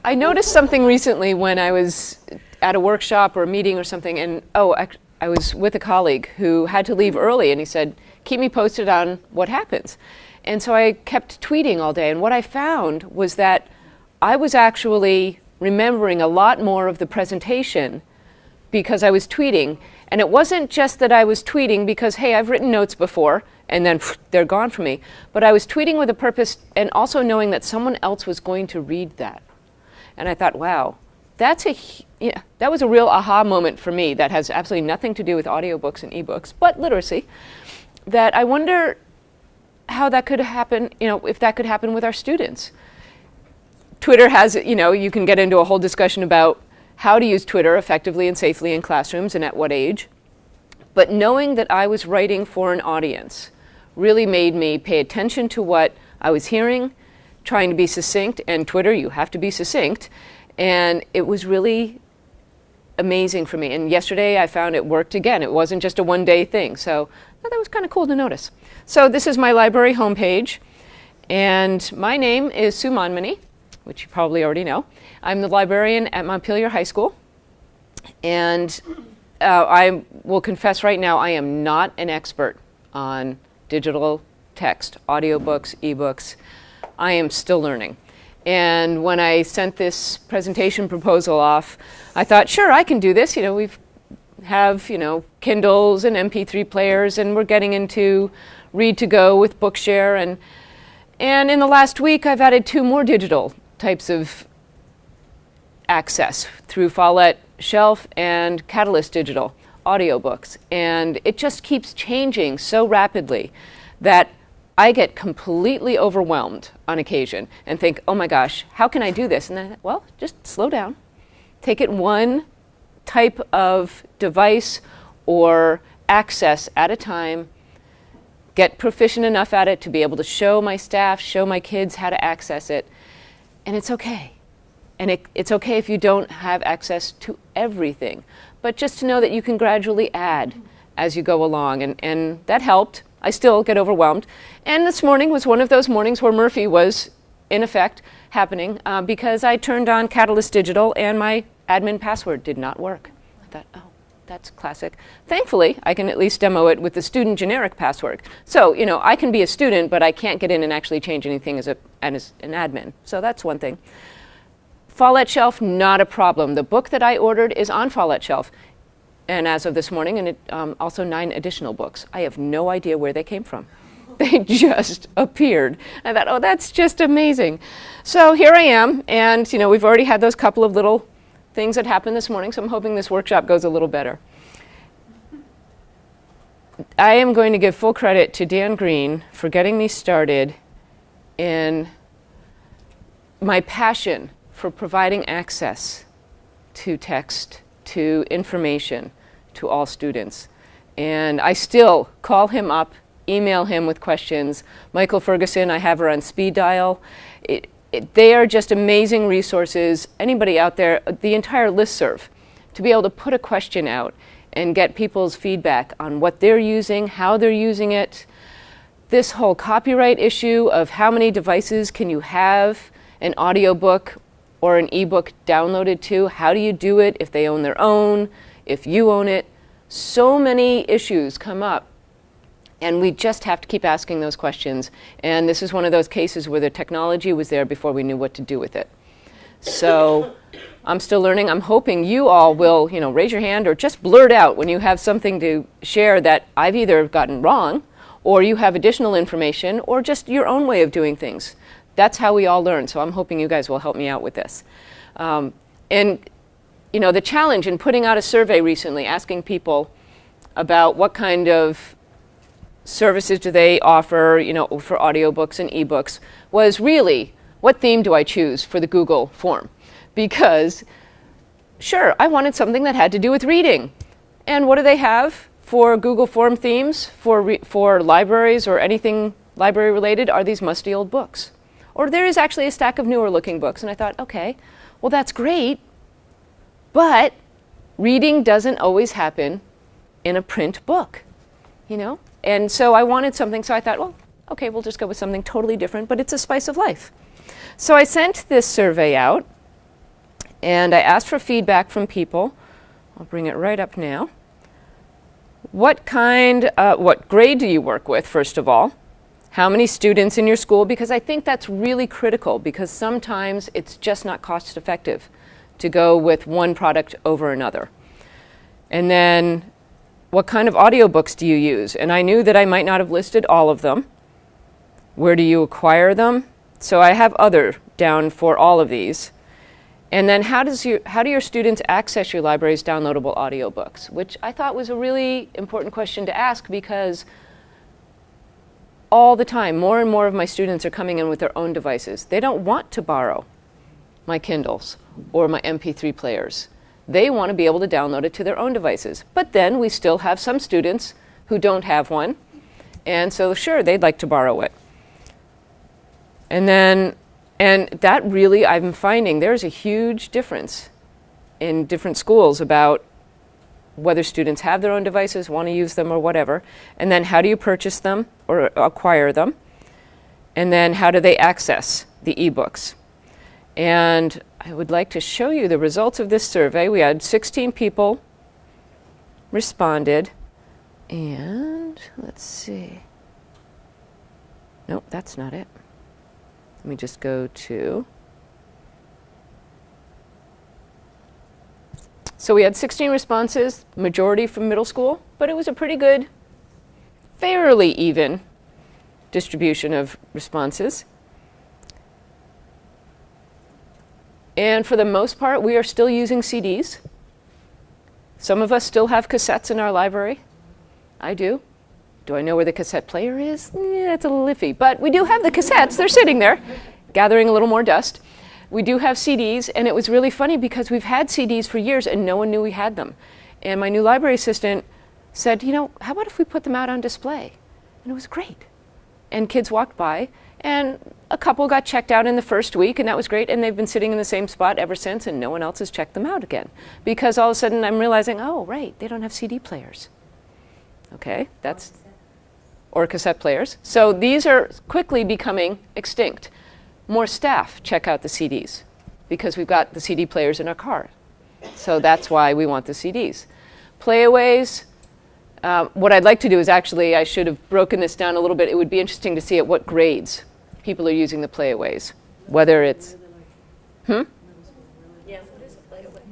I noticed something recently when I was at a workshop or a meeting or something, and I was with a colleague who had to leave early, and he said, keep me posted on what happens. And so I kept tweeting all day, and what I found was that I was actually remembering a lot more of the presentation because I was tweeting. And it wasn't just that I was tweeting because, hey, I've written notes before, and then they're gone from me. But I was tweeting with a purpose, and also knowing that someone else was going to read that. And I thought, wow, that was a real aha moment for me that has absolutely nothing to do with audiobooks and ebooks, but literacy, that I wonder how that could happen, if that could happen with our students. Twitter has, you can get into a whole discussion about how to use Twitter effectively and safely in classrooms and at what age. But knowing that I was writing for an audience really made me pay attention to what I was hearing, trying to be succinct, and Twitter, you have to be succinct. And it was really amazing for me. And yesterday I found it worked again. It wasn't just a one-day thing. So I thought that was kind of cool to notice. So this is my library homepage. And my name is Sue Monmaney, which you probably already know. I'm the librarian at Montpelier High School. And I will confess right now, I am not an expert on digital text, audiobooks, ebooks. I am still learning. And when I sent this presentation proposal off, I thought, sure, I can do this. We have, Kindles and MP3 players, and we're getting into ReadToGo with Bookshare. And in the last week, I've added 2 more digital types of access through Follett Shelf and Catalyst Digital audiobooks. And it just keeps changing so rapidly that I get completely overwhelmed on occasion and think, oh my gosh, how can I do this? And then I thought, well, just slow down. Take it one type of device or access at a time. Get proficient enough at it to be able to show my staff, show my kids how to access it. And it's okay. And it's okay if you don't have access to everything. But just to know that you can gradually add as you go along. And that helped. I still get overwhelmed. And this morning was one of those mornings where Murphy was, in effect, happening because I turned on Catalyst Digital and my admin password did not work. I thought, oh, that's classic. Thankfully, I can at least demo it with the student generic password. So, I can be a student, but I can't get in and actually change anything as an admin. So that's one thing. Follett Shelf, not a problem. The book that I ordered is on Follett Shelf. And as of this morning, and also 9 additional books. I have no idea where they came from. They just appeared. I thought, oh, that's just amazing. So here I am, and we've already had those couple of little things that happened this morning, so I'm hoping this workshop goes a little better. I am going to give full credit to Dan Green for getting me started in my passion for providing access to text, to information, to all students. And I still call him up, email him with questions. Michael Ferguson, I have her on speed dial. They are just amazing resources. Anybody out there, the entire listserv, to be able to put a question out and get people's feedback on what they're using, how they're using it. This whole copyright issue of how many devices can you have an audiobook or an ebook downloaded to? How do you do it if they own their own, if you own it? So many issues come up, and we just have to keep asking those questions. And this is one of those cases where the technology was there before we knew what to do with it. So I'm still learning. I'm hoping you all will, raise your hand or just blurt out when you have something to share that I've either gotten wrong, or you have additional information, or just your own way of doing things. That's how we all learn, so I'm hoping you guys will help me out with this. The challenge in putting out a survey recently, asking people about what kind of services do they offer, for audiobooks and ebooks, was really, what theme do I choose for the Google form? Because, sure, I wanted something that had to do with reading. And what do they have for Google form themes for libraries or anything library related? Are these musty old books? Or there is actually a stack of newer looking books. And I thought, okay, well, that's great. But reading doesn't always happen in a print book, And so I wanted something, so I thought, well, okay, we'll just go with something totally different, but it's a spice of life. So I sent this survey out, and I asked for feedback from people. I'll bring it right up now. What grade do you work with, first of all? How many students in your school? Because I think that's really critical, because sometimes it's just not cost effective to go with one product over another. And then, what kind of audiobooks do you use? And I knew that I might not have listed all of them. Where do you acquire them? So I have other down for all of these. And then how do your students access your library's downloadable audiobooks? Which I thought was a really important question to ask, because all the time, more and more of my students are coming in with their own devices. They don't want to borrow my Kindles or my MP3 players. They want to be able to download it to their own devices. But then we still have some students who don't have one. And so sure, they'd like to borrow it. And that really, I'm finding there's a huge difference in different schools about whether students have their own devices, want to use them, or whatever. And then how do you purchase them or acquire them? And then how do they access the eBooks? And I would like to show you the results of this survey. We had 16 people responded. And let's see. Nope, that's not it. Let me just go to. So we had 16 responses, majority from middle school, but it was a pretty good, fairly even distribution of responses. And for the most part, we are still using CDs. Some of us still have cassettes in our library. I do. Do I know where the cassette player is? Yeah, it's a little iffy. But we do have the cassettes. They're sitting there, gathering a little more dust. We do have CDs, and it was really funny because we've had CDs for years and no one knew we had them. And my new library assistant said, you know, how about if we put them out on display? And it was great. And kids walked by, and a couple got checked out in the first week, and that was great. And they've been sitting in the same spot ever since, and no one else has checked them out again. Because all of a sudden I'm realizing, oh, right, they don't have CD players. Okay, that's, or cassette players. So these are quickly becoming extinct. More staff check out the CDs because we've got the CD players in our car. So that's why we want the CDs. Playaways, what I'd like to do is actually, I should have broken this down a little bit. It would be interesting to see at what grades people are using the playaways. Whether it's, Yeah, what is a playaway?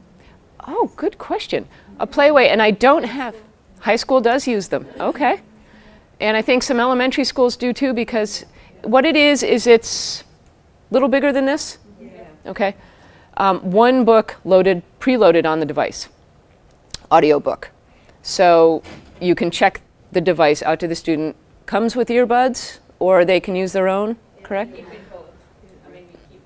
Oh, good question. A playaway, and I don't have, high school does use them, okay. And I think some elementary schools do too, because what it is it's a little bigger than this, okay. One book preloaded on the device, audiobook. So you can check the device out to the student, comes with earbuds, or they can use their own, correct? We keep it both. I mean, we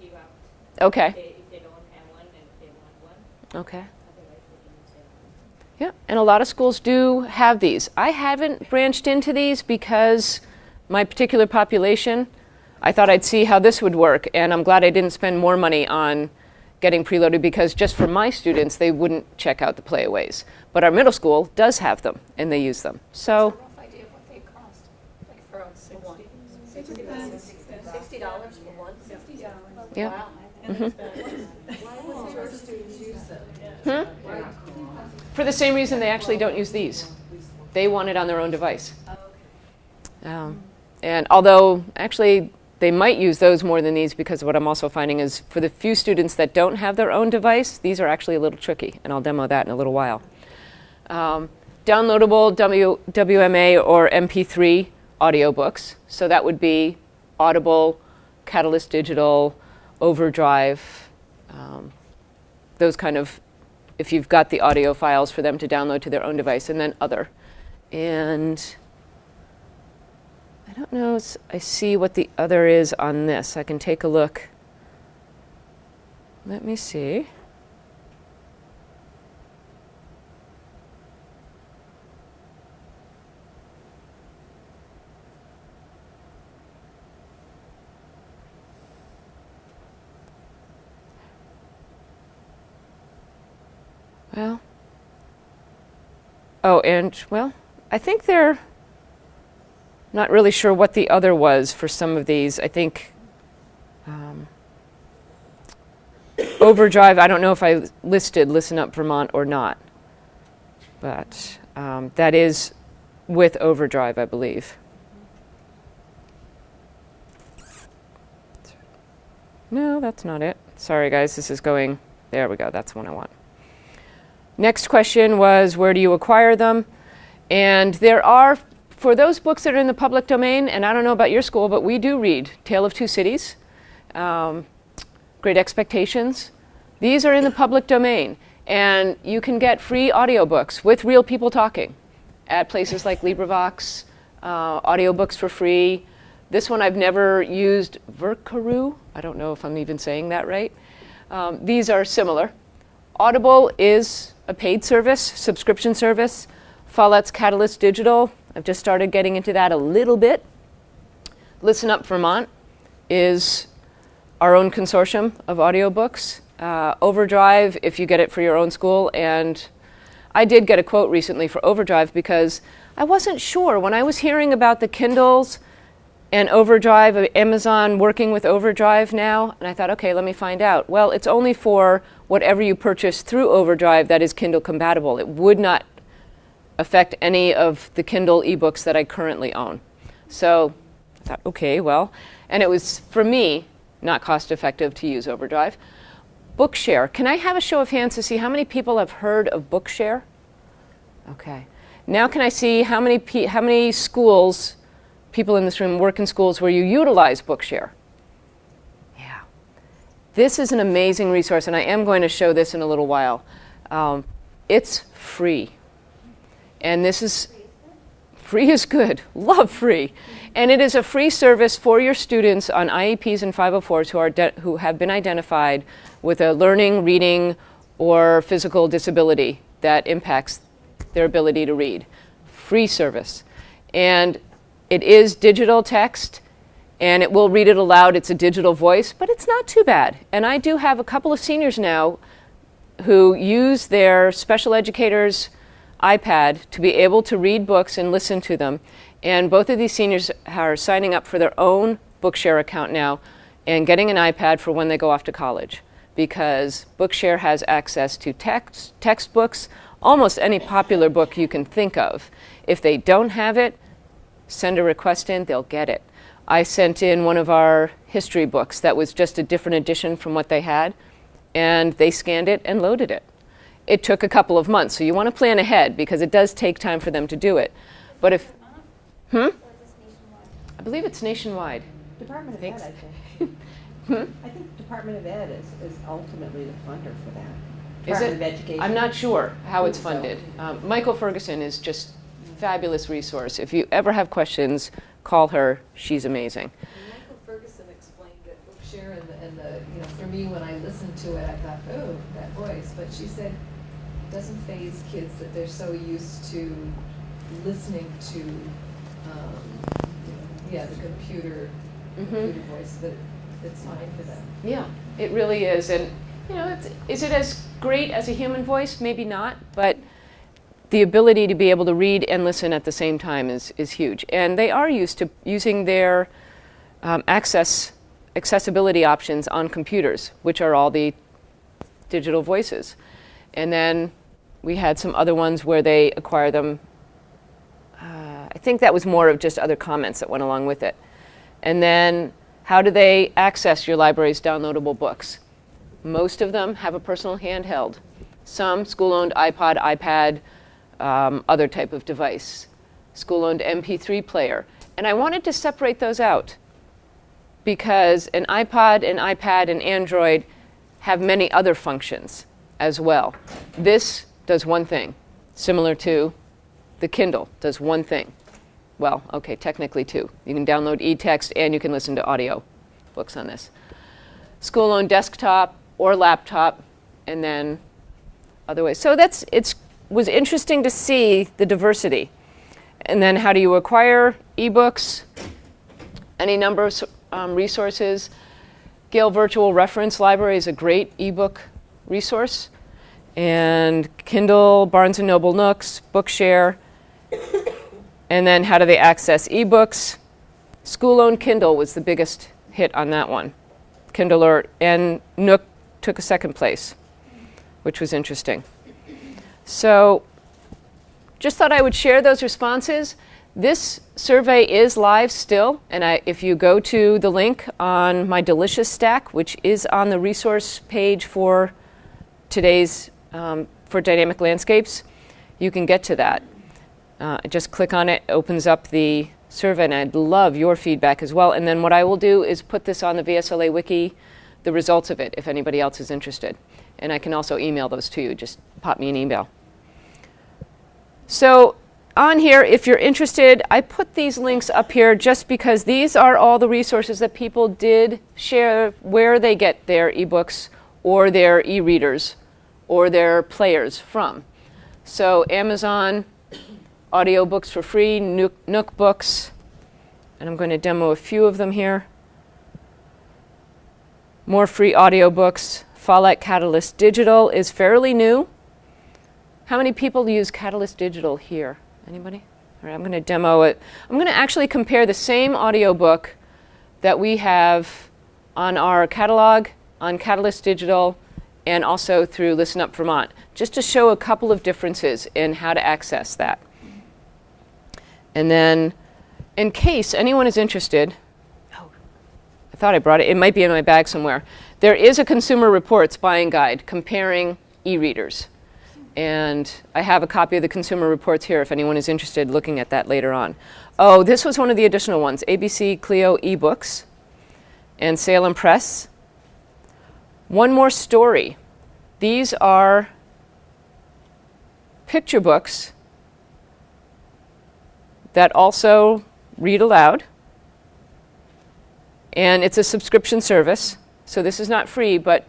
keep out. Okay. If they don't have one, and if they want one. Okay. Otherwise, they can use their own. Yeah, and a lot of schools do have these. I haven't branched into these because my particular population, I thought I'd see how this would work, and I'm glad I didn't spend more money on getting preloaded, because just for my students, they wouldn't check out the playaways. But our middle school does have them, and they use them. So, What's a rough idea of what they cost? Like for one? $60 for one? $60. yeah. Wow. Why would your students use it? For the same reason they actually don't use these. They want it on their own device. And although, actually, they might use those more than these, because what I'm also finding is for the few students that don't have their own device, these are actually a little tricky, and I'll demo that in a little while. Downloadable WMA or MP3 audiobooks. So that would be Audible, Catalyst Digital, Overdrive, those kind of, if you've got the audio files for them to download to their own device, and then other. And I don't know, I see what the other is on this. I can take a look. Let me see. Well, oh, and well, I think they're not really sure what the other was for some of these. I think Overdrive, I don't know if I listed Listen Up Vermont or not, but that is with Overdrive, I believe. No, that's not it. Sorry, guys, this is going, there we go, that's the one I want. Next question was, where do you acquire them? And there are, for those books that are in the public domain, and I don't know about your school, but we do read Tale of Two Cities, Great Expectations. These are in the public domain, and you can get free audiobooks with real people talking at places like LibriVox, audiobooks for free. This one I've never used, Verkaru. I don't know if I'm even saying that right. These are similar. Audible is a paid service, subscription service. Follett's Catalyst Digital, I've just started getting into that a little bit. Listen Up Vermont is our own consortium of audiobooks. Overdrive, if you get it for your own school. And I did get a quote recently for Overdrive because I wasn't sure. When I was hearing about the Kindles and Overdrive, Amazon working with Overdrive now, and I thought, okay, let me find out. Well, it's only for whatever you purchase through Overdrive that is Kindle compatible. It would not affect any of the Kindle eBooks that I currently own. So I thought, okay, well, and it was, for me, not cost effective to use Overdrive. Bookshare, can I have a show of hands to see how many people have heard of Bookshare? Okay. Now can I see how many schools, people in this room work in schools where you utilize Bookshare? Yeah. This is an amazing resource, and I am going to show this in a little while. It's free. And this is, free is good, love free. And it is a free service for your students on IEPs and 504s who have been identified with a learning, reading, or physical disability that impacts their ability to read. Free service. And it is digital text, and it will read it aloud. It's a digital voice, but it's not too bad. And I do have a couple of seniors now who use their special educators' iPad to be able to read books and listen to them. And both of these seniors are signing up for their own Bookshare account now and getting an iPad for when they go off to college, because Bookshare has access to textbooks, almost any popular book you can think of. If they don't have it, send a request in, they'll get it. I sent in one of our history books that was just a different edition from what they had, and they scanned it and loaded it. It took a couple of months, so you want to plan ahead because it does take time for them to do it. But if, I believe it's nationwide. Department of Thanks. Ed, I think. I think Department of Ed is ultimately the funder for that. Is Department it? of Education. I'm not sure how it's So. funded. Michael Ferguson is just fabulous resource. If you ever have questions, call her. She's amazing. Michael Ferguson explained that Bookshare and the for me when I listened to it, I thought, oh, that voice. But she said it doesn't faze kids that they're so used to listening to, the computer voice that it's fine for them. Yeah, it really is. And is it as great as a human voice? Maybe not, but the ability to be able to read and listen at the same time is huge. And they are used to using their accessibility options on computers, which are all the digital voices. And then we had some other ones where they acquire them. I think that was more of just other comments that went along with it. And then how do they access your library's downloadable books? Most of them have a personal handheld. Some school-owned iPod, iPad, other type of device. School-owned MP3 player. And I wanted to separate those out because an iPod, an iPad, and Android have many other functions as well. This does one thing, similar to the Kindle does one thing. Well, okay, technically two. You can download e-text and you can listen to audio books on this. School-owned desktop or laptop, and then other ways. So it was interesting to see the diversity. And then how do you acquire eBooks? Any number of resources. Gale Virtual Reference Library is a great ebook resource. And Kindle, Barnes & Noble Nooks, Bookshare. And then how do they access ebooks? School-owned Kindle was the biggest hit on that one. Kindle and Nook took a second place, which was interesting. So just thought I would share those responses. This survey is live still, and if you go to the link on my Delicious stack, which is on the resource page for today's, for Dynamic Landscapes, you can get to that. Just click on it, opens up the survey, and I'd love your feedback as well. And then what I will do is put this on the VSLA Wiki, the results of it, if anybody else is interested. And I can also email those to you. Just pop me an email. So on here, if you're interested, I put these links up here just because these are all the resources that people did share where they get their ebooks or their e-readers or their players from. So Amazon, Audiobooks for free, Nook Books, and I'm going to demo a few of them here. More free audiobooks. Follett Catalyst Digital is fairly new. How many people use Catalyst Digital here? Anybody? All right, I'm going to demo it. I'm going to actually compare the same audiobook that we have on our catalog, on Catalyst Digital, and also through Listen Up Vermont, just to show a couple of differences in how to access that. And then, in case anyone is interested, oh, I thought I brought it. It might be in my bag somewhere. There is a Consumer Reports buying guide comparing e-readers. And I have a copy of the Consumer Reports here if anyone is interested looking at that later on. Oh, this was one of the additional ones, ABC Clio eBooks and Salem Press. One more story. These are picture books that also read aloud. And it's a subscription service, so this is not free, but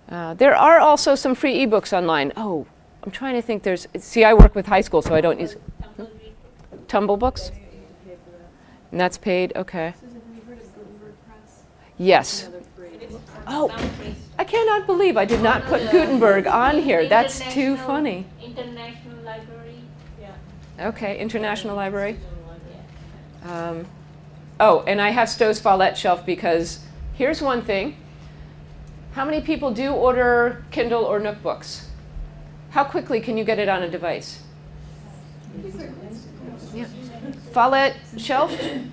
there are also some free ebooks online. Oh, I'm trying to think see, I work with high school, so I don't use Tumble Books. And that's paid, okay. Susan, have you heard of Gutenberg Press? Yes. Oh, I cannot believe I did not put Gutenberg on here. That's too funny. International Library. Yeah. Okay, International Library. Oh, and I have Stowe's Follett shelf because here's one thing. How many people do order Kindle or Nook books? How quickly can you get it on a device? Yeah. Follett shelf? It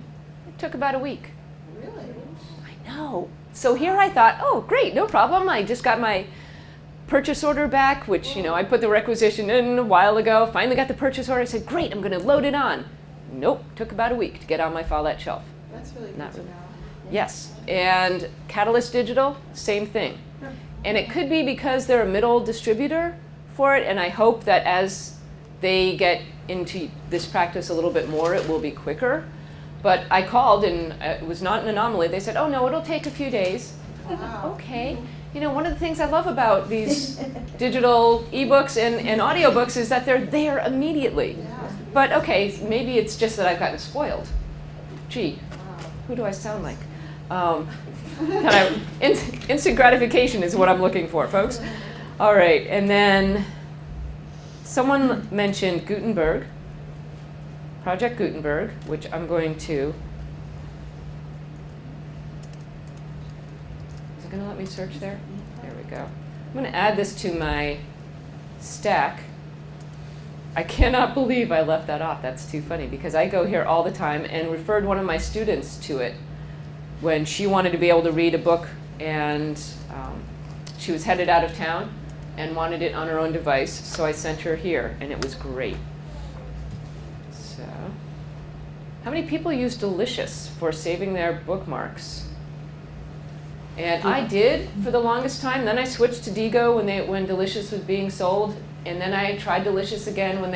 took about a week. Really? I know. So here I thought, oh, great, no problem. I just got my purchase order back, which, you know, I put the requisition in a while ago. Finally got the purchase order. I said, great, I'm going to load it on. Nope, took about a week to get on my Follett shelf. That's really good to know. Yes, and Catalyst Digital, same thing. And it could be because they're a middle distributor for it, and I hope that as they get into this practice a little bit more, it will be quicker. But I called, and it was not an anomaly. They said, oh, no, it'll take a few days. Wow. Okay. You know, one of the things I love about these digital ebooks and audiobooks is that they're there immediately. Yeah. But, okay, maybe it's just that I've gotten spoiled. Gee, who do I sound like? Instant gratification is what I'm looking for, folks. All right, and then someone mentioned Gutenberg, Project Gutenberg, which I'm going to. Is it going to let me search there? There we go. I'm going to add this to my stack. I cannot believe I left that off. That's too funny because I go here all the time and referred one of my students to it when she wanted to be able to read a book, and she was headed out of town and wanted it on her own device, so I sent her here, and it was great. So, how many people use Delicious for saving their bookmarks? And I did for the longest time. Then I switched to Digo when Delicious was being sold, and then I tried Delicious again when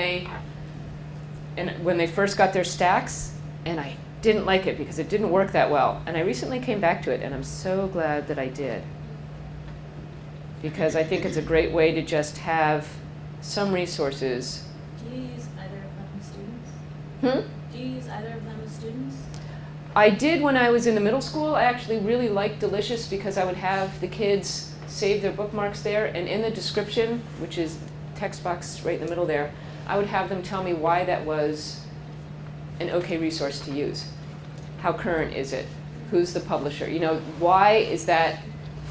they first got their stacks, and I didn't like it because it didn't work that well. And I recently came back to it, and I'm so glad that I did. Because I think it's a great way to just have some resources. Do you use either of them as students? Hmm? Do you use either of them as students? I did when I was in the middle school. I actually really liked Delicious because I would have the kids save their bookmarks there, and in the description, which is text box right in the middle there, I would have them tell me why that was an okay resource to use. How current is it? Who's the publisher? You know, why is that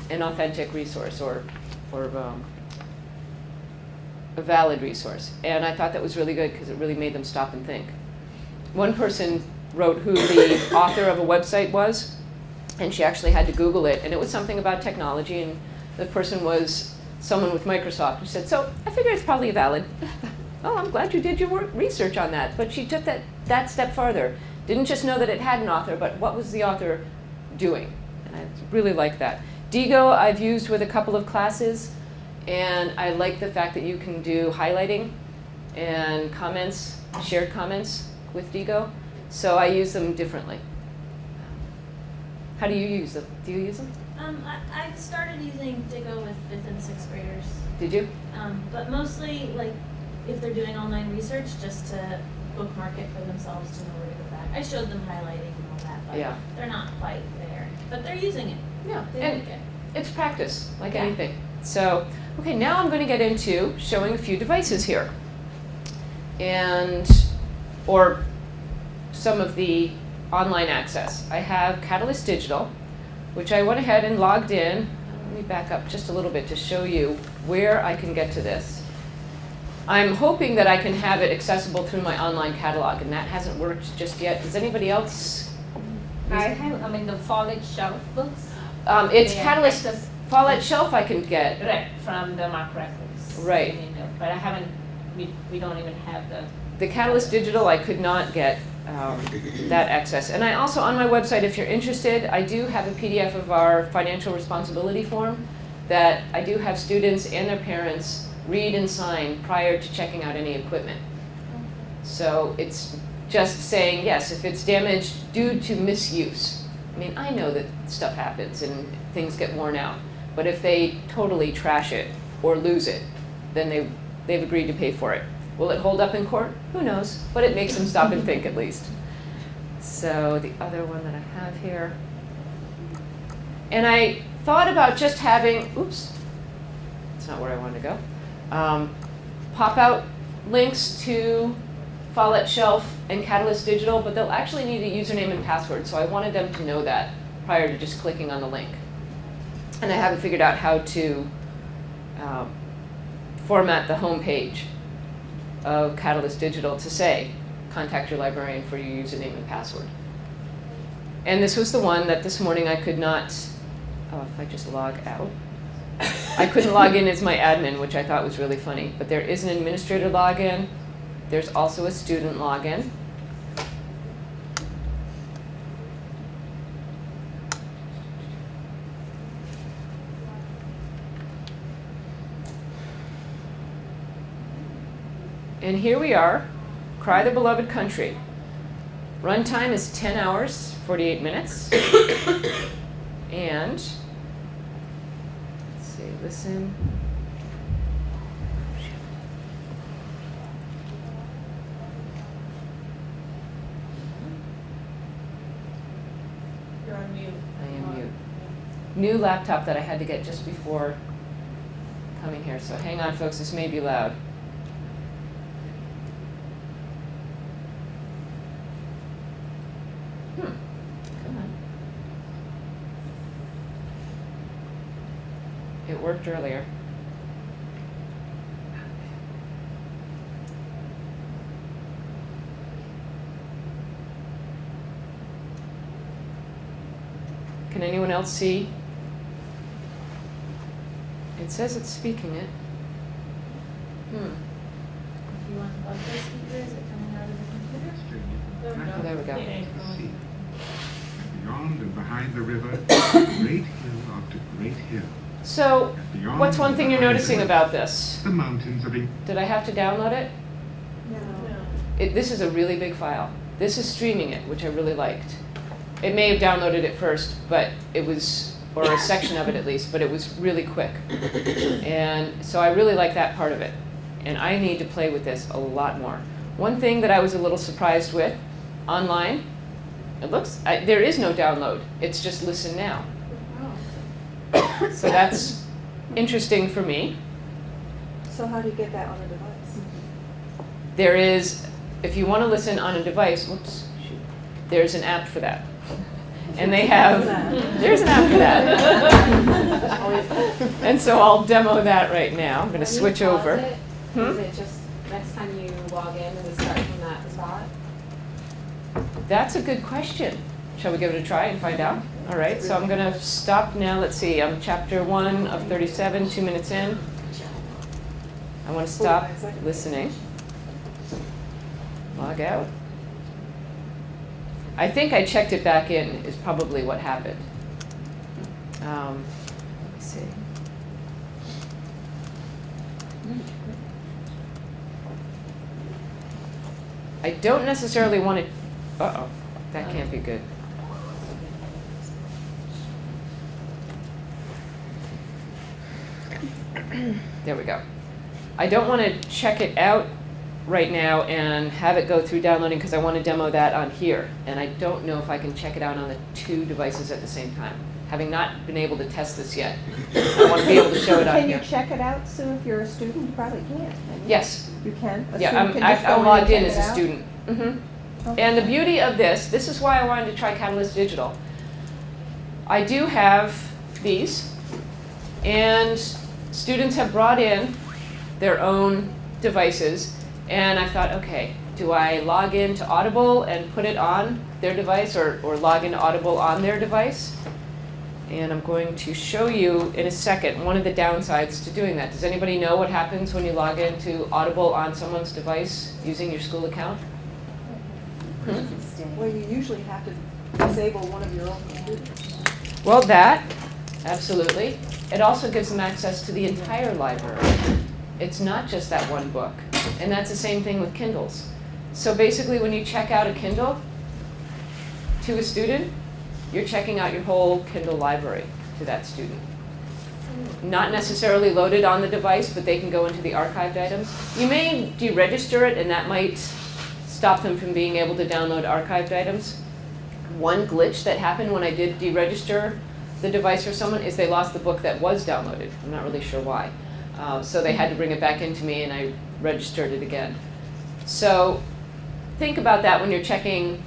an authentic resource or a valid resource. And I thought that was really good because it really made them stop and think. One person wrote who the author of a website was, and she actually had to Google it, and it was something about technology, and the person was someone with Microsoft. She said, so I figure it's probably valid. Oh, I'm glad you did your research on that. But she took that step farther. Didn't just know that it had an author, but what was the author doing? And I really like that. ReadToGo I've used with a couple of classes, and I like the fact that you can do highlighting and comments, shared comments with ReadToGo. So I use them differently. How do you use them? Do you use them? I started using ReadToGo with 5th and 6th graders. Did you? But mostly, like, if they're doing online research, just to bookmark it for themselves to know where to go back. I showed them highlighting and all that, but Yeah. they're not quite there. But they're using it. Yeah, They and like it. it's practice, like Yeah. anything. So, okay, now I'm going to get into showing a few devices here. Or some of the online access. I have Catalyst Digital, which I went ahead and logged in. Let me back up just a little bit to show you where I can get to this. I'm hoping that I can have it accessible through my online catalog, and that hasn't worked just yet. Does anybody else? The Fallout Shelf books. It's They are Catalyst. access- Fallout Shelf I can get. Right, from the Mark Records. Right. But I haven't, we don't even have The Catalyst Digital, I could not get that access. And I also, on my website, if you're interested, I do have a PDF of our financial responsibility form that I do have students and their parents read and sign prior to checking out any equipment. So it's just saying, yes, if it's damaged due to misuse. I mean, I know that stuff happens and things get worn out. But if they totally trash it or lose it, then they've agreed to pay for it. Will it hold up in court? Who knows? But it makes them stop and think at least. So the other one that I have here. And I thought about just having, oops, that's not where I wanted to go. Pop out links to Fallout Shelf and Catalyst Digital, but they'll actually need a username and password. So I wanted them to know that prior to just clicking on the link. And I haven't figured out how to format the home page of Catalyst Digital to say, contact your librarian for your username and password. And this was the one that this morning I could not, if I just log out, I couldn't log in as my admin, which I thought was really funny. But there is an administrator login. There's also a student login. And here we are, Cry the Beloved Country. Runtime is 10 hours, 48 minutes. And, let's see, listen. You're on mute. I am mute. New laptop that I had to get just before coming here. So hang on, folks, this may be loud. Come on. It worked earlier. Can anyone else see? It says it's speaking it. If you want to plug those speakers, is it coming out of the computer? Oh, there we go. Sea. And beyond and behind the river, great hill after great hill. So, And beyond what's one and thing you're behind noticing the river, about this? The mountains of Did I have to download it? This is a really big file. This is streaming it, which I really liked. It may have downloaded it first, but it was, or a section of it at least, but it was really quick. And so I really like that part of it. And I need to play with this a lot more. One thing that I was a little surprised with, online, it looks, there is no download. It's just listen now. So that's interesting for me. So how do you get that on a device? There is, if you want to listen on a device, whoops, shoot, there's an app for that. And they have, there's an app for that. And so I'll demo that right now. I'm going to switch over. Is it just next time you log in, does it start from that spot? That's a good question. Shall we give it a try and find out? All right, so I'm going to stop now. Let's see, I'm chapter 1 of 37, 2 minutes in. I want to stop listening. Log out. I think I checked it back in is probably what happened. Let me see. I don't necessarily want to, uh-oh, that can't be good. There we go. I don't want to check it out right now and have it go through downloading because I want to demo that on here. And I don't know if I can check it out on the 2 devices at the same time. Having not been able to test this yet, I want to be able to show it on here. Can you check it out, Sue, if you're a student? You probably can. Yes. You can? Yeah, I'm logged in as a student. Okay. And the beauty of this is why I wanted to try Catalyst Digital. I do have these, and students have brought in their own devices, and I thought, okay, do I log into Audible and put it on their device, or log into Audible on their device? And I'm going to show you in a second one of the downsides to doing that. Does anybody know what happens when you log into Audible on someone's device using your school account? Well, you usually have to disable one of your own computers. Well, that, absolutely. It also gives them access to the entire library. It's not just that one book. And that's the same thing with Kindles. So basically, when you check out a Kindle to a student, you're checking out your whole Kindle library to that student. Not necessarily loaded on the device, but they can go into the archived items. You may deregister it, and that might stop them from being able to download archived items. One glitch that happened when I did deregister the device for someone is they lost the book that was downloaded. I'm not really sure why. So they had to bring it back into me, and I registered it again. So think about that when you're checking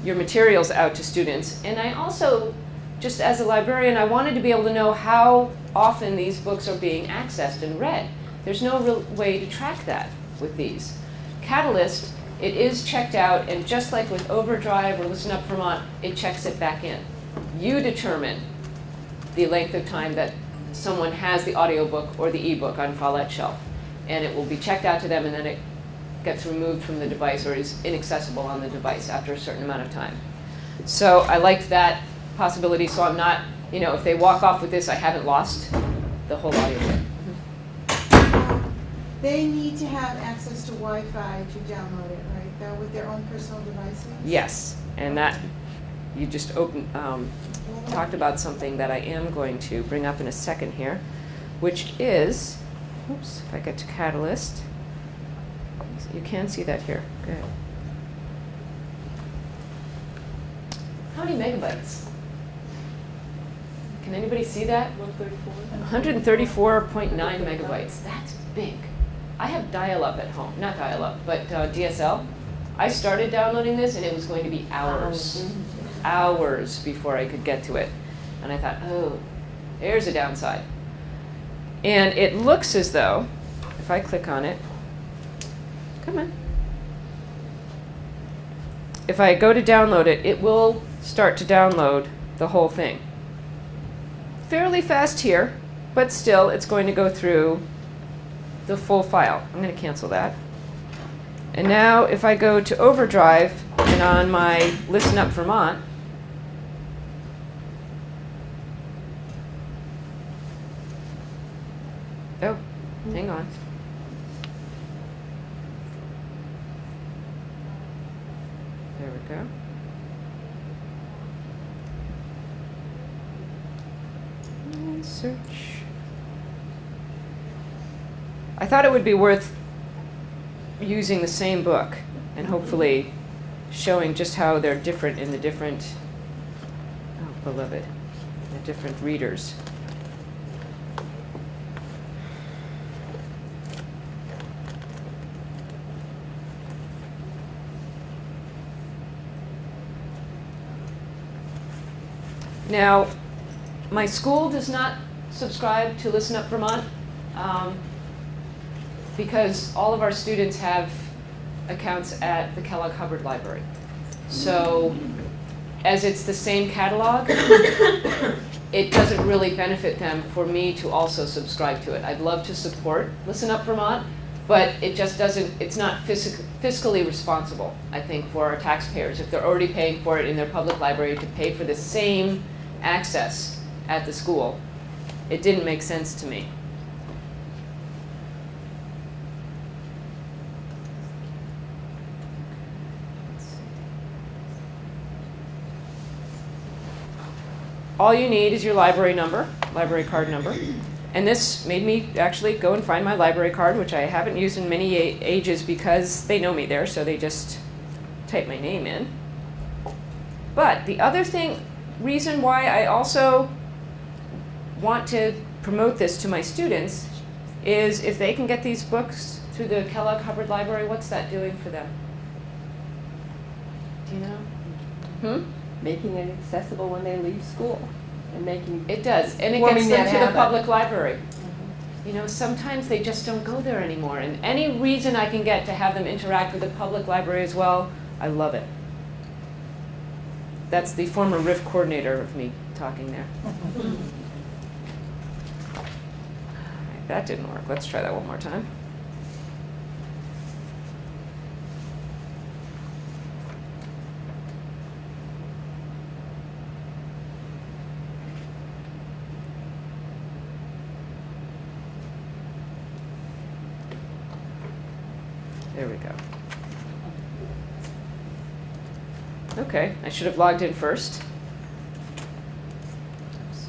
your materials out to students. And I also, just as a librarian, I wanted to be able to know how often these books are being accessed and read. There's no real way to track that with these. Catalyst, it is checked out, and just like with Overdrive or Listen Up Vermont, it checks it back in. You determine the length of time that someone has the audiobook or the ebook on Follett Shelf, and it will be checked out to them, and then it gets removed from the device or is inaccessible on the device after a certain amount of time. So I liked that possibility, so I'm not, if they walk off with this, I haven't lost the whole audiobook. They need to have access to Wi-Fi to download it, right? Though with their own personal devices? Yes, and that, you just talked about something that I am going to bring up in a second here, which is, oops, if I get to Catalyst, you can see that here. Good. How many megabytes? Can anybody see that? 134.9 megabytes. That's big. I have dial-up at home. Not dial-up, but DSL. I started downloading this, and it was going to be hours before I could get to it. And I thought, oh, there's a downside. And it looks as though, if I click on it, come on. If I go to download it, it will start to download the whole thing. Fairly fast here, but still it's going to go through the full file. I'm going to cancel that. And now if I go to Overdrive and on my Listen Up Vermont, oh, hang on. There we go. And search. I thought it would be worth using the same book and hopefully showing just how they're different in the different, oh, beloved, the different readers. Now, my school does not subscribe to Listen Up Vermont because all of our students have accounts at the Kellogg Hubbard Library. So, as it's the same catalog, it doesn't really benefit them for me to also subscribe to it. I'd love to support Listen Up Vermont, but it just doesn't, it's not fiscally responsible, I think, for our taxpayers. If they're already paying for it in their public library to pay for the same access at the school, it didn't make sense to me. All you need is your library number, library card number. And this made me actually go and find my library card, which I haven't used in many ages because they know me there, so they just type my name in. But the other reason why I also want to promote this to my students is if they can get these books through the Kellogg Hubbard Library, what's that doing for them? Do you know? Making it accessible when they leave school, and making It does, and it forming gets them that to the habit. public library. You know, sometimes they just don't go there anymore, and any reason I can get to have them interact with the public library as well, I love it. That's the former RIF coordinator of me talking there. All right, that didn't work. Let's try that one more time. There we go. Okay, I should have logged in first. Oops.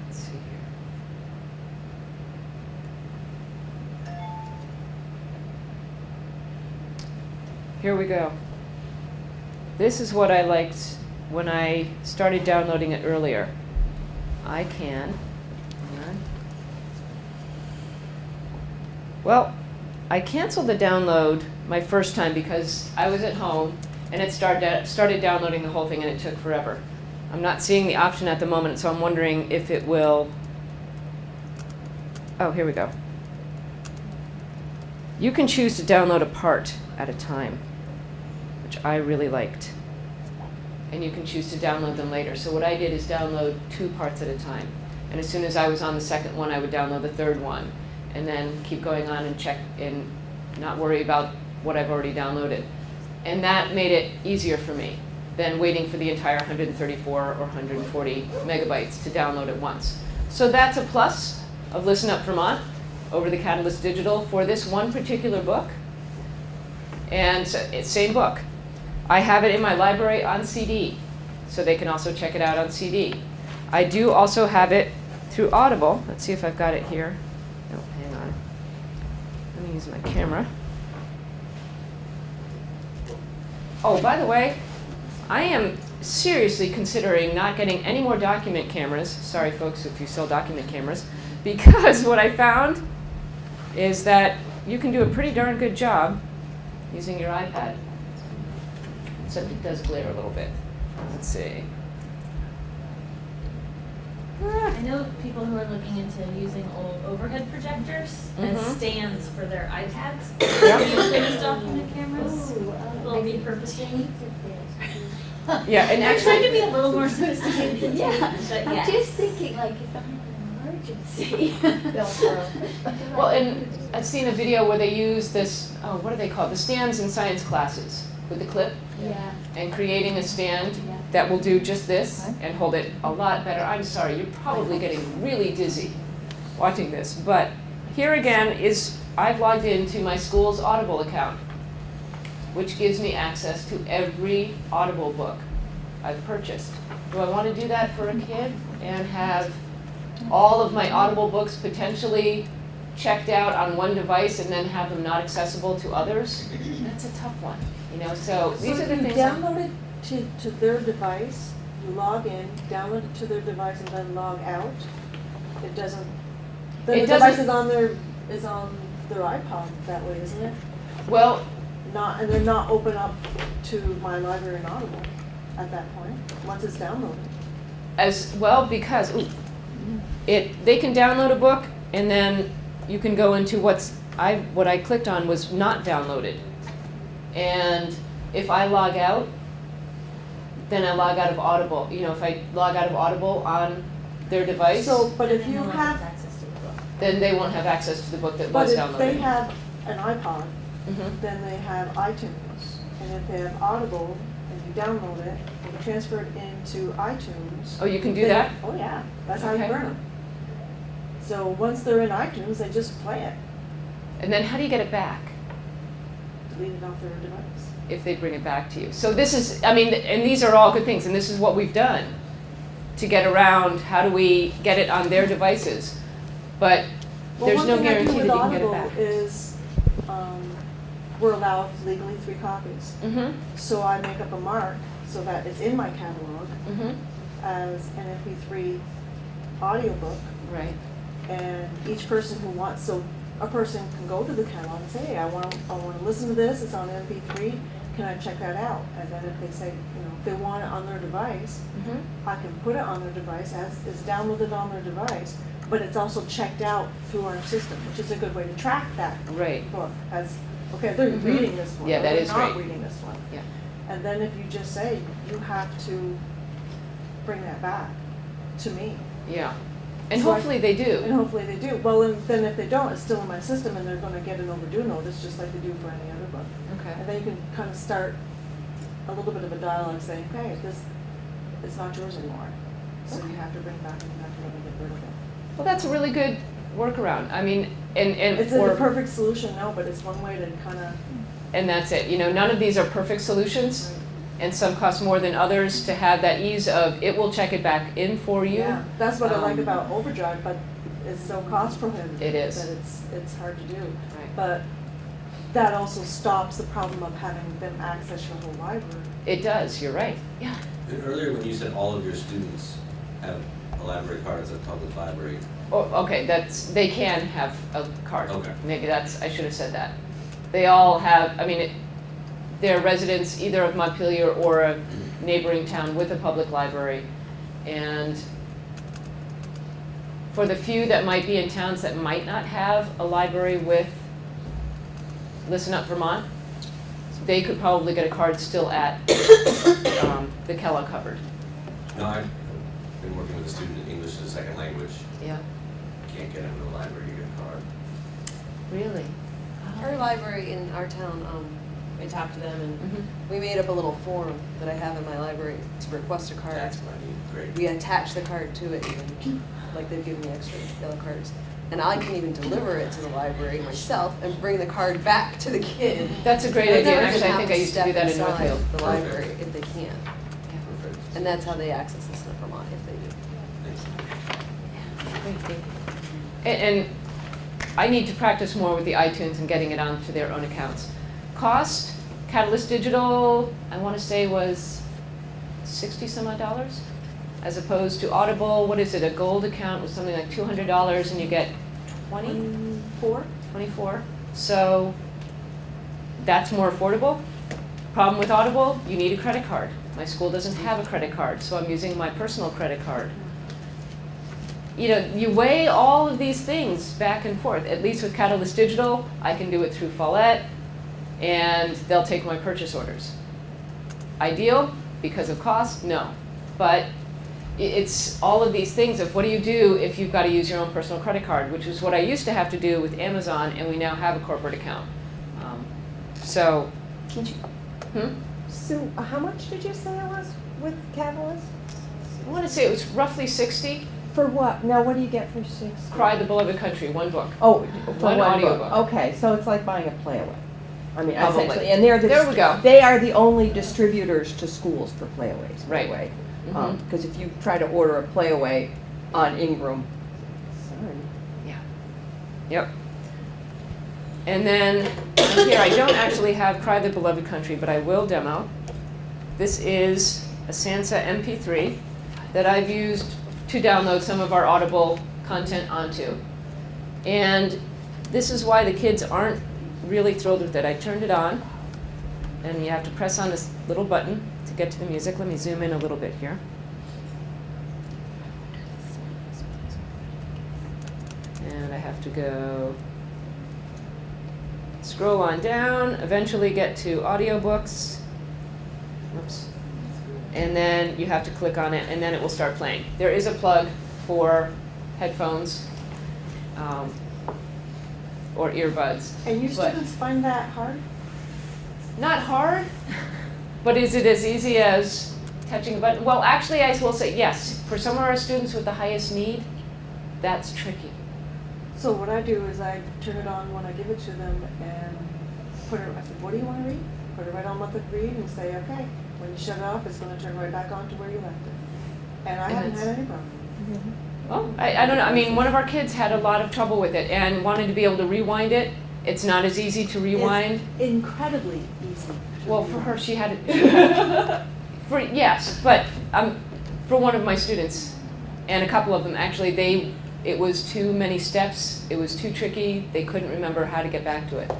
Let's see here. Here we go. This is what I liked when I started downloading it earlier. I can, hang on. Well, I canceled the download my first time because I was at home and it started downloading the whole thing and it took forever. I'm not seeing the option at the moment, so I'm wondering if it will. Oh, here we go. You can choose to download a part at a time, which I really liked. And you can choose to download them later. So what I did is download 2 parts at a time. And as soon as I was on the second one, I would download the third one. And then keep going on and check and not worry about what I've already downloaded. And that made it easier for me than waiting for the entire 134 or 140 megabytes to download at once. So that's a plus of Listen Up Vermont over the Catalyst Digital for this one particular book. And so it's same book. I have it in my library on CD, so they can also check it out on CD. I do also have it through Audible. Let's see if I've got it here. No, hang on. Let me use my camera. Oh, by the way, I am seriously considering not getting any more document cameras. Sorry, folks, if you sell document cameras. Because what I found is that you can do a pretty darn good job using your iPad. Except it does glare a little bit. Let's see. I know people who are looking into using old overhead projectors as stands for their iPads. Use those document cameras. Little repurposing. Yeah, and I tried to actually, be a little more sophisticated than Yeah, but I'm yes. just thinking, like, if I'm in an emergency. well, and I've seen a video where they use this, oh, what do they call it? The stands in science classes with the clip. Yeah. And creating a stand Yeah. that will do just this and hold it a lot better. I'm sorry, you're probably getting really dizzy watching this. But here again is, I've logged into my school's Audible account, which gives me access to every Audible book I've purchased. Do I want to do that for a kid and have all of my Audible books potentially checked out on one device and then have them not accessible to others? That's a tough one, you know, so these are the things. So you download it to their device, you log in, download it to their device, and then log out? It doesn't, the device is on their iPod that way, isn't it? Well, Not, and they're not open up to my library and Audible at that point, once it's downloaded. as well, because they can download a book and then you can go into what I clicked on was not downloaded. And if I log out, then I log out of Audible. You know, if I log out of Audible on their device, So, but if you They won't have, access to the book. then they won't have access to the book that but was if downloaded. they have an iPod, Mhm. then they have iTunes. And if they have Audible and you download it and you transfer it into iTunes. Oh, you can do they- that? Oh, yeah, that's how you Okay. burn them. So once they're in iTunes, they just play it, And then how do you get it back delete it off their device. if they bring it back to you? So this is, I mean, and these are all good things, and this is what we've done to get around how do we get it on their devices. But there's no guarantee that you can get it back. Well, one thing I do with Audible is, we're allowed legally 3 copies. Mm-hmm, So I make up a mark so that it's in my catalog mm-hmm, as an MP3 audiobook. right. And each person who wants, so a person can go to the catalog and say, hey, I want to listen to this, it's on MP3, can I check that out? And then if they say, you know, if they want it on their device, Mm-hmm. I can put it on their device as it's downloaded on their device, but it's also checked out through our system, which is a good way to track that Right. book as, okay, they're Mhm. reading this one, Yeah, or that they're is not great. reading this one. Yeah. And then if you just say, you have to bring that back to me. Yeah. And So I- hopefully they And do. hopefully they do. Well, and then if they don't, it's still in my system and they're gonna get an overdue notice, just like they do for any other book. Okay. And then you can kind of start a little bit of a dialogue saying, hey, it's not yours anymore. So you have to bring it back and you have to let me get rid of it. Well, that's a really good workaround. I mean, and It's a perfect solution, no, but it's one way to kind of. and that's it. You know, none of these are perfect solutions, and some cost more than others to have that ease of it will check it back in for you. Yeah, that's what I like Um, about Overdrive, but it's so cost prohibitive. It is. That it's hard to do. Right. But that also stops the problem of having them access your whole library. It does. You're right. Yeah. And earlier when you said all of your students have a library card as a public library, Oh, okay. They can have a card. Okay. Maybe I should have said that. They all have. I mean, they're residents either of Montpelier or a neighboring town with a public library, and for the few that might be in towns that might not have a library with Listen Up Vermont, they could probably get a card still at the Kellogg cupboard. no, I've been working with a student in English as a second language, Yeah. can't get into the library to get a card. Really? Our library in our town, I talked to them and Mhm. we made up a little form that I have in my library to request a card. That's what I need, great. We attach the card to it even, like they've given me extra yellow cards. And I can even deliver it to the library myself and bring the card back to the kid. That's a great They're idea, and never actually gonna I think have I used to do step that in inside Northfield. the library if they can. Perfect. And that's how they access this stuff Vermont, if they do. Thanks. Great, thank you. And I need to practice more with the iTunes and getting it onto their own accounts. Cost, Catalyst Digital, I want to say was $60 some odd, as opposed to Audible, what is it, a gold account was something like $200 and you get 24? So that's more affordable. Problem with Audible, you need a credit card. My school doesn't have a credit card, so I'm using my personal credit card. You know, you weigh all of these things back and forth. At least with Catalyst Digital, I can do it through Follett, and they'll take my purchase orders. Ideal? Because of cost? No. But it's all of these things of what do you do if you've got to use your own personal credit card, which is what I used to have to do with Amazon, and we now have a corporate account. So, Can you, Sue, how much did you say it was with Catalyst? I want to say it was roughly 60. For what? Now, what do you get for 6? Cry the Beloved Country, one book. Oh, for One one audiobook. book. Okay, so it's like buying a playaway. I mean, Probably. essentially, and they're There we go. they are the only distributors to schools for playaways, by the Right. way. Mhm. Because if you try to order a playaway on Ingram, sorry. Yeah. Yep. And then here, I don't actually have Cry the Beloved Country, but I will demo. This is a Sansa MP3 that I've used to download some of our Audible content onto. And this is why the kids aren't really thrilled with it. I turned it on, and you have to press on this little button to get to the music. Let me zoom in a little bit here. And I have to go scroll on down, eventually get to Audiobooks. Oops. And then you have to click on it, and then it will start playing. There is a plug for headphones or earbuds. And you But- students find that hard? Not hard, but is it as easy as touching a button? Well, actually, I will say yes. For some of our students with the highest need, that's tricky. So what I do is I turn it on when I give it to them and put it, I said, what do you want to read? Put it right on let them read and say, okay. When you shut it off, it's going to turn right back on to where you left it. And I And haven't it's- had any problem. Well, I don't know. I mean, one of our kids had a lot of trouble with it and wanted to be able to rewind it. It's not as easy to rewind. It's incredibly easy. to Well, for rewind. her, she had it. Yes, but for one of my students, and a couple of them actually, it was too many steps. It was too tricky. They couldn't remember how to get back to it.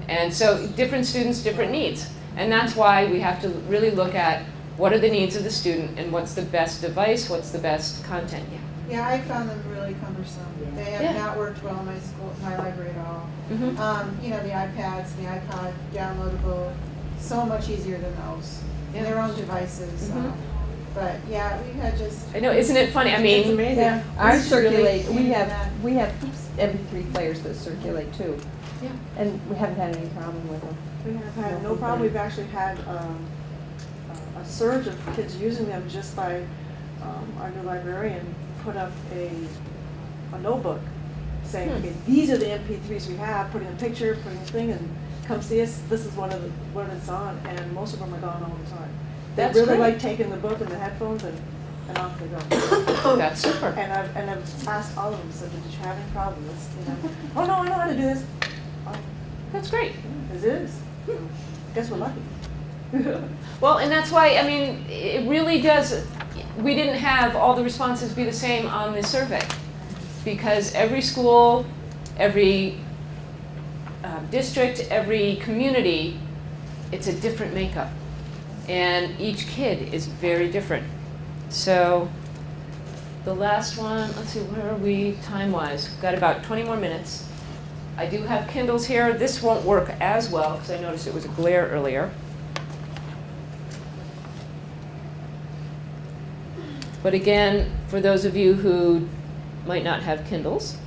And so, different students, different needs, and that's why we have to really look at what are the needs of the student and what's the best device, what's the best content. Yeah. Yeah, I found them really cumbersome. They have Yeah. not worked well in my library at all. Mm-hmm. You know, the iPads, the iPod, downloadable, so much easier than those. Yeah. And their own devices. Mhm. But yeah, we had just. I know, isn't it funny? I It's mean, amazing. Yeah. I This is really circulate, pain in the we have MP3 players that circulate too. Yeah. And we haven't had any problem with them. We have had no problem. We've actually had a surge of kids using them just by our new librarian put up a notebook saying, okay, these are the MP3s we have, putting a picture, putting a thing, and come see us. This is what it's on, and most of them are gone all the time. That's they really great. like taking the book and the headphones and off they go. That's super. And I've asked all of them, said, did you have any problems? You know, oh no, I know how to do this. Oh, That's great. it is. Guess we're lucky. Well, and that's why, I mean, it really does, we didn't have all the responses be the same on the survey. Because every school, every district, every community, it's a different makeup. And each kid is very different. So the last one, let's see, where are we time-wise? We've got about 20 more minutes. I do have Kindles here. This won't work as well because I noticed it was a glare earlier. But again, for those of you who might not have Kindles,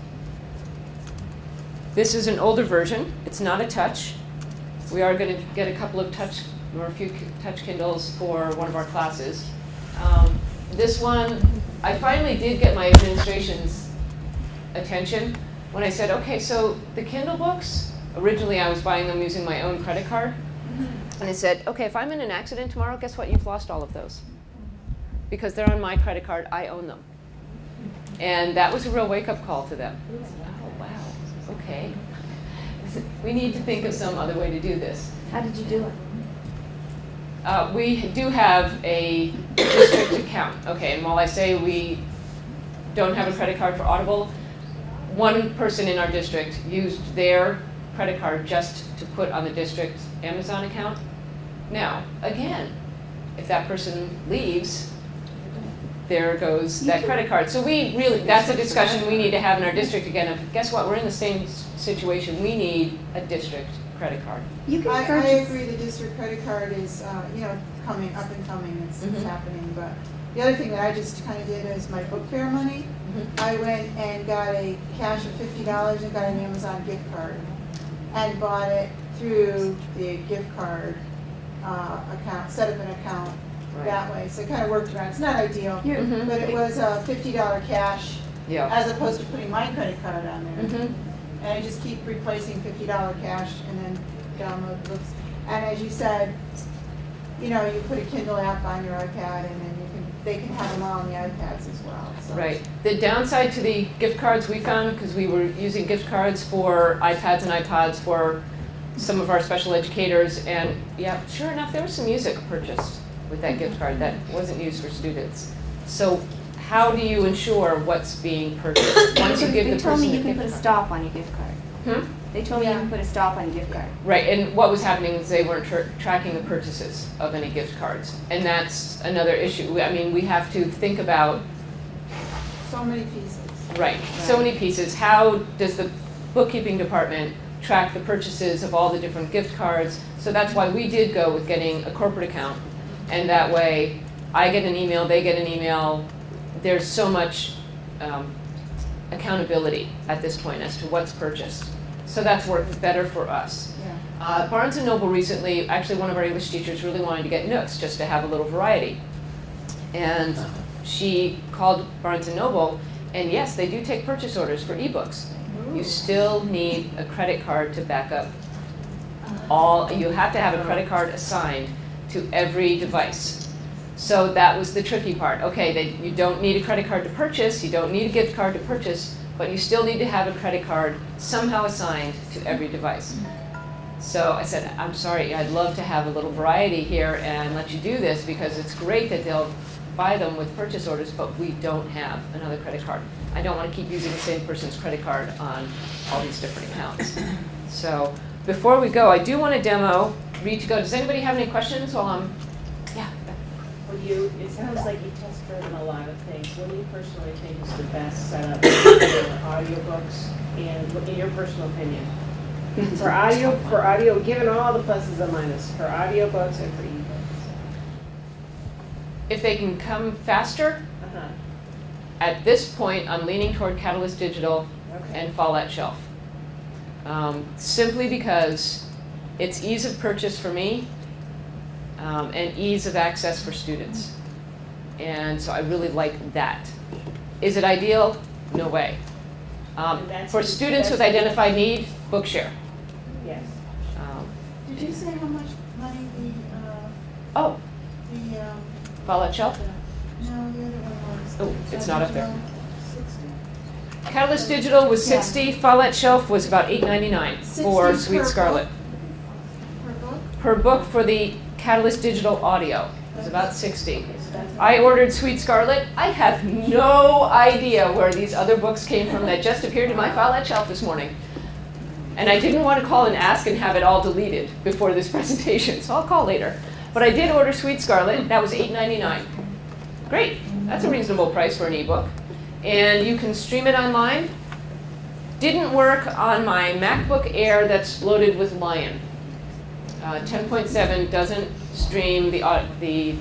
this is an older version. It's not a touch. We are going to get a couple of touch or a few touch Kindles for one of our classes. This one, I finally did get my administration's attention when I said, okay, so the Kindle books, originally I was buying them using my own credit card. And I said, okay, if I'm in an accident tomorrow, guess what? You've lost all of those. Because they're on my credit card, I own them. And that was a real wake-up call to them. Oh, wow, okay. We need to think of some other way to do this. How did you do it? We do have a district account. Okay, and while I say we don't have a credit card for Audible, one person in our district used their credit card just to put on the district Amazon account. Now, again, if that person leaves, there goes that credit card. So we really, that's a discussion we need to have in our district again of, guess what, we're in the same situation. We need a district credit card. You can I purchase. agree, the district credit card is, coming, up and coming, it's Mhm. happening, but the other thing that I just kind of did is my book fair money. I went and got a cash of $50 and got an Amazon gift card and bought it through the gift card account, set up an account that way, so it kind of worked around, it's not ideal, Mhm. but it was a $50 cash Yeah. as opposed to putting my credit card on there. Mhm. And I just keep replacing $50 cash and then download the books. And as you said, you know, you put a Kindle app on your iPad and then they can have them all on the iPads as well. So. Right. The downside to the gift cards we found, because we were using gift cards for iPads and iPods for some of our special educators, and yeah, sure enough, there was some music purchased with that gift card that wasn't used for students. So how do you ensure what's being purchased once you give the person the gift card? They told me you can put a stop on your gift card. They told me you can put a stop on your gift card. Right, and what was happening is they weren't tracking the purchases of any gift cards. And that's another issue. I mean, we have to think about... So many pieces. Right, so many pieces. How does the bookkeeping department track the purchases of all the different gift cards? So that's why we did go with getting a corporate account. And that way, I get an email, they get an email. There's so much accountability at this point as to what's purchased. So that's worked better for us. Yeah. Barnes & Noble recently, actually one of our English teachers really wanted to get Nooks just to have a little variety. And she called Barnes & Noble, and yes, they do take purchase orders for eBooks. You still need a credit card to back up. You have to have a credit card assigned to every device. So that was the tricky part. Okay, you don't need a credit card to purchase, you don't need a gift card to purchase, but you still need to have a credit card somehow assigned to every device. So I said, I'm sorry, I'd love to have a little variety here and let you do this because it's great that they'll buy them with purchase orders, but we don't have another credit card. I don't want to keep using the same person's credit card on all these different accounts. So before we go, I do want to demo ReadToGo. Does anybody have any questions while I'm, yeah. Well, it sounds like you test driven a lot of things. What do you personally think is the best setup for audiobooks, and what, in your personal opinion? For audio, given all the pluses and minuses, for audiobooks and for ebooks. If they can come faster, at this point, I'm leaning toward Catalyst Digital and Follett Shelf. Simply because it's ease of purchase for me and ease of access for students. And so I really like that. Is it ideal? No way. For students with identified need, Bookshare. Yes. Did you say how much money the Follett Shelf? no, the other one was? Oh, it's not up there. 60. Catalyst Digital was $60. Follett Shelf was about $8.99 for 60 Sweet per Scarlet. Per book? Per book for the Catalyst Digital audio. It was about $60. I ordered Sweet Scarlet. I have no idea where these other books came from that just appeared in my Follett Shelf this morning. And I didn't want to call and ask and have it all deleted before this presentation, so I'll call later. But I did order Sweet Scarlet. That was $8.99. Great. That's a reasonable price for an ebook. And you can stream it online. Didn't work on my MacBook Air that's loaded with Lion. 10.7 doesn't stream the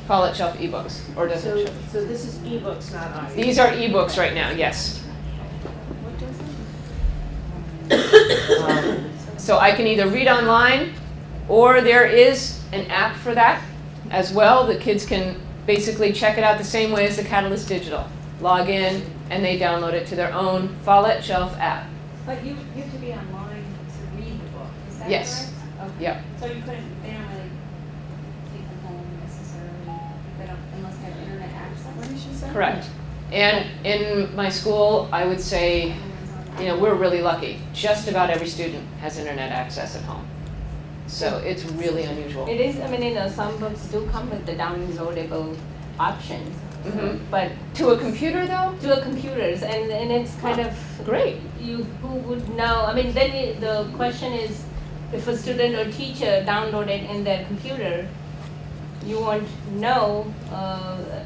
Follett Shelf ebooks, or does it? So this is ebooks, not audio. These are ebooks right now, yes. So I can either read online, or there is an app for that as well. The kids can basically check it out the same way as the Catalyst Digital. Log in, and they download it to their own Follett Shelf app. But you have to be online to read the book, is that Yes. correct? Okay. Yep. So you couldn't, they don't really take them home necessarily, they don't, unless they have internet access? What did she say? Correct. And in my school, I would say, we're really lucky. Just about every student has internet access at home. So it's really unusual. It is, some books do come with the downloadable options. But To a computer, though? to a computers, and it's kind of Great. who would know? Then the question is, if a student or teacher download it in their computer, you won't know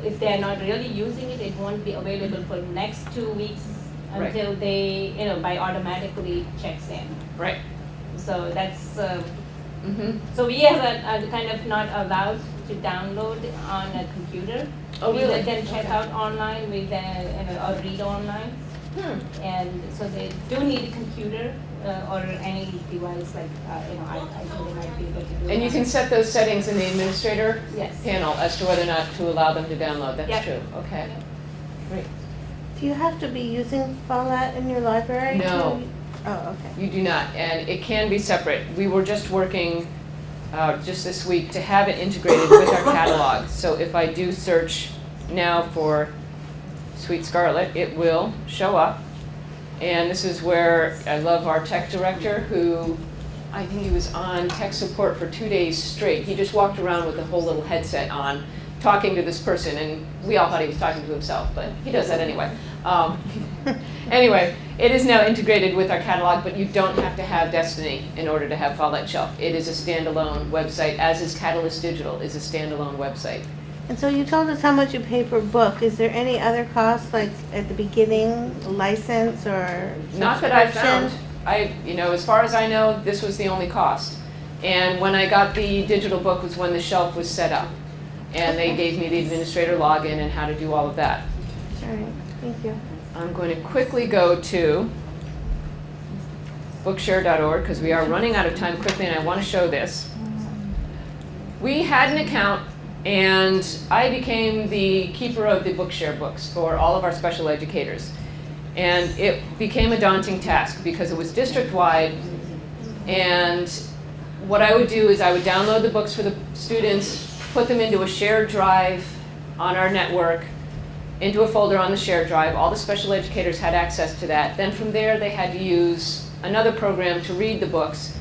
if they are not really using it. It won't be available for the next 2 weeks Right. until they, by automatically checks in. Right. So that's so we have a kind of not allowed to download on a computer. Oh, We really? let them check out online with or read online. And so they do need a computer or any device like, I think they might be able to do And you that. can set those settings in the administrator Yes. panel as to whether or not to allow them to download. That's Yep. true. Okay. Great. Do you have to be using Follett in your library? No. Oh, okay. You do not, and it can be separate. We were just working just this week to have it integrated with our catalog. So if I do search now for Sweet Scarlet, it will show up. And this is where I love our tech director, who I think he was on tech support for 2 days straight. He just walked around with a whole little headset on, talking to this person, and we all thought he was talking to himself, but he does that anyway. Anyway, it is now integrated with our catalog, but you don't have to have Destiny in order to have Follett Shelf. It is a standalone website, as is Catalyst Digital is a standalone website. And so you told us how much you pay per book. Is there any other cost, like at the beginning, license or Not that I've subscription? found. As far as I know, this was the only cost. And when I got the digital book was when the shelf was set up. And they gave me the administrator login and how to do all of that. All right, thank you. I'm going to quickly go to bookshare.org because we are running out of time quickly and I want to show this. We had an account and I became the keeper of the Bookshare books for all of our special educators. And it became a daunting task because it was district-wide, and what I would do is I would download the books for the students, put them into a shared drive on our network, into a folder on the shared drive. All the special educators had access to that. Then from there they had to use another program to read the books,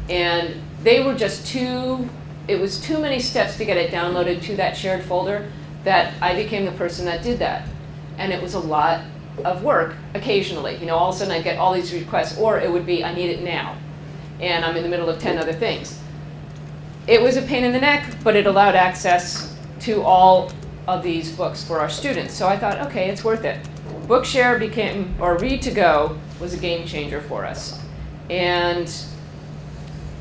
and they were just it was too many steps to get it downloaded to that shared folder that I became the person that did that. And it was a lot of work occasionally. All of a sudden I'd get all these requests, or it would be, I need it now. And I'm in the middle of 10 other things. It was a pain in the neck, but it allowed access to all of these books for our students. So I thought, okay, it's worth it. Bookshare ReadToGo was a game changer for us. And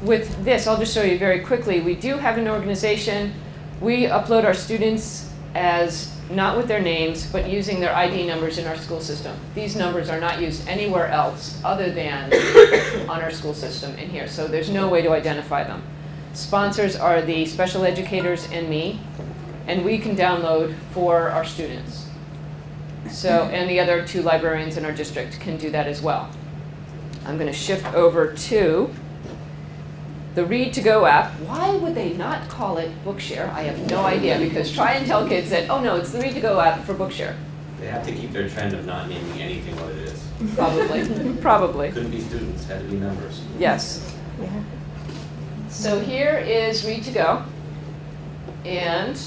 with this, I'll just show you very quickly, we do have an organization. We upload our students as not with their names, but using their ID numbers in our school system. These numbers are not used anywhere else other than on our school system in here. So there's no way to identify them. Sponsors are the special educators and me, and we can download for our students. So, and the other 2 librarians in our district can do that as well. I'm going to shift over to the ReadToGo app. Why would they not call it Bookshare? I have no idea, because try and tell kids that, oh no, it's the ReadToGo app for Bookshare. They have to keep their trend of not naming anything what it is. Probably, probably. Couldn't be students, had to be numbers. Yes. Yeah. So here is ReadToGo, and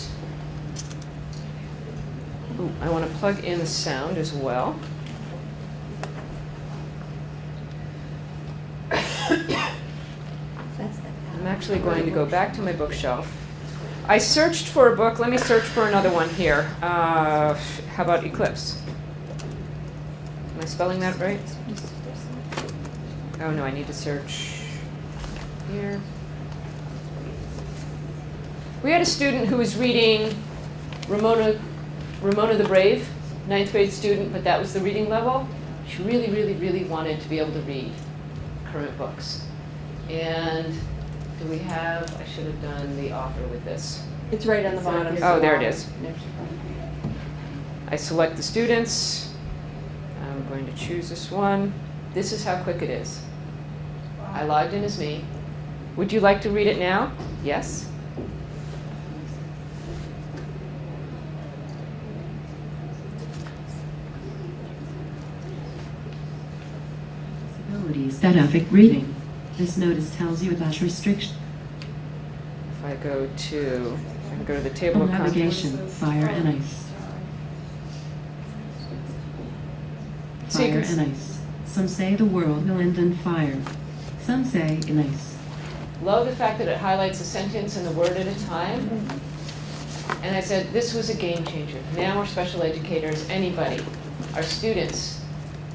I want to plug in the sound as well. I'm actually going to go back to my bookshelf. I searched for a book. Let me search for another one here. How about Eclipse? Am I spelling that right? Oh no, I need to search here. We had a student who was reading Ramona the Brave, 9th grade student, but that was the reading level. She really, really, really wanted to be able to read current books. And do we have, I should have done the author with this. It's right on the bottom. Oh, there it is. I select the students. I'm going to choose this one. This is how quick it is. I logged in as me. Would you like to read it now? Yes. Specific reading. This notice tells you about restriction. If I go to, I can go to the table of Navigation, contents. fire and ice. So you Fire can and ice. Some say the world will end in fire. Some say in ice. Love the fact that it highlights a sentence and a word at a time. And I said, this was a game changer. Now our special educators, anybody, our students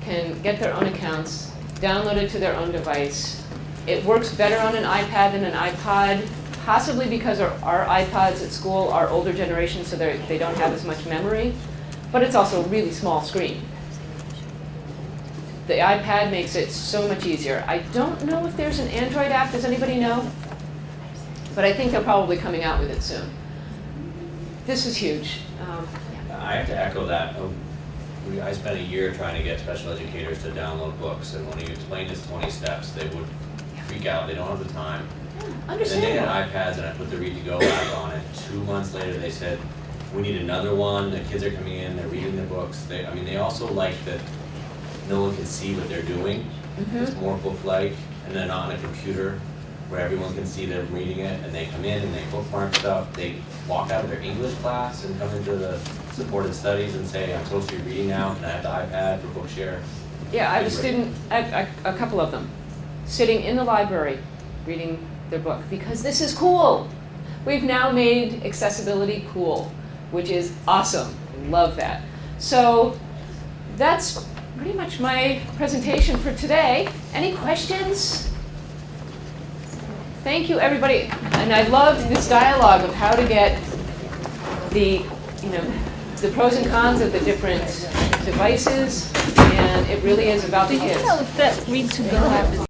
can get their own accounts, download it to their own device. It works better on an iPad than an iPod, possibly because our iPods at school are older generation, so they don't have as much memory, but it's also a really small screen. The iPad makes it so much easier. I don't know if there's an Android app, does anybody know? But I think they're probably coming out with it soon. This was huge. I have to echo that. I spent a year trying to get special educators to download books, and when you explained this 20 steps, they would freak out. They don't have the time. And then they had iPads, and I put the ReadToGo app on it. 2 months later, they said, we need another one. The kids are coming in, they're reading the books. They also like that no one can see what they're doing. It's more book-like, and they're not on a computer where everyone can see them reading it, and they come in and they bookmark stuff. They walk out of their English class and come into the supported studies and say, I'm supposed to be reading now, and I have the iPad for Bookshare. Yeah, I have a student, a couple of them, sitting in the library reading their book, because this is cool. We've now made accessibility cool, which is awesome. Love that. So that's pretty much my presentation for today. Any questions? Thank you, everybody. And I loved this dialogue of how to get the, the pros and cons of the different devices, and it really is about the kids. I don't know if that ReadToGo app is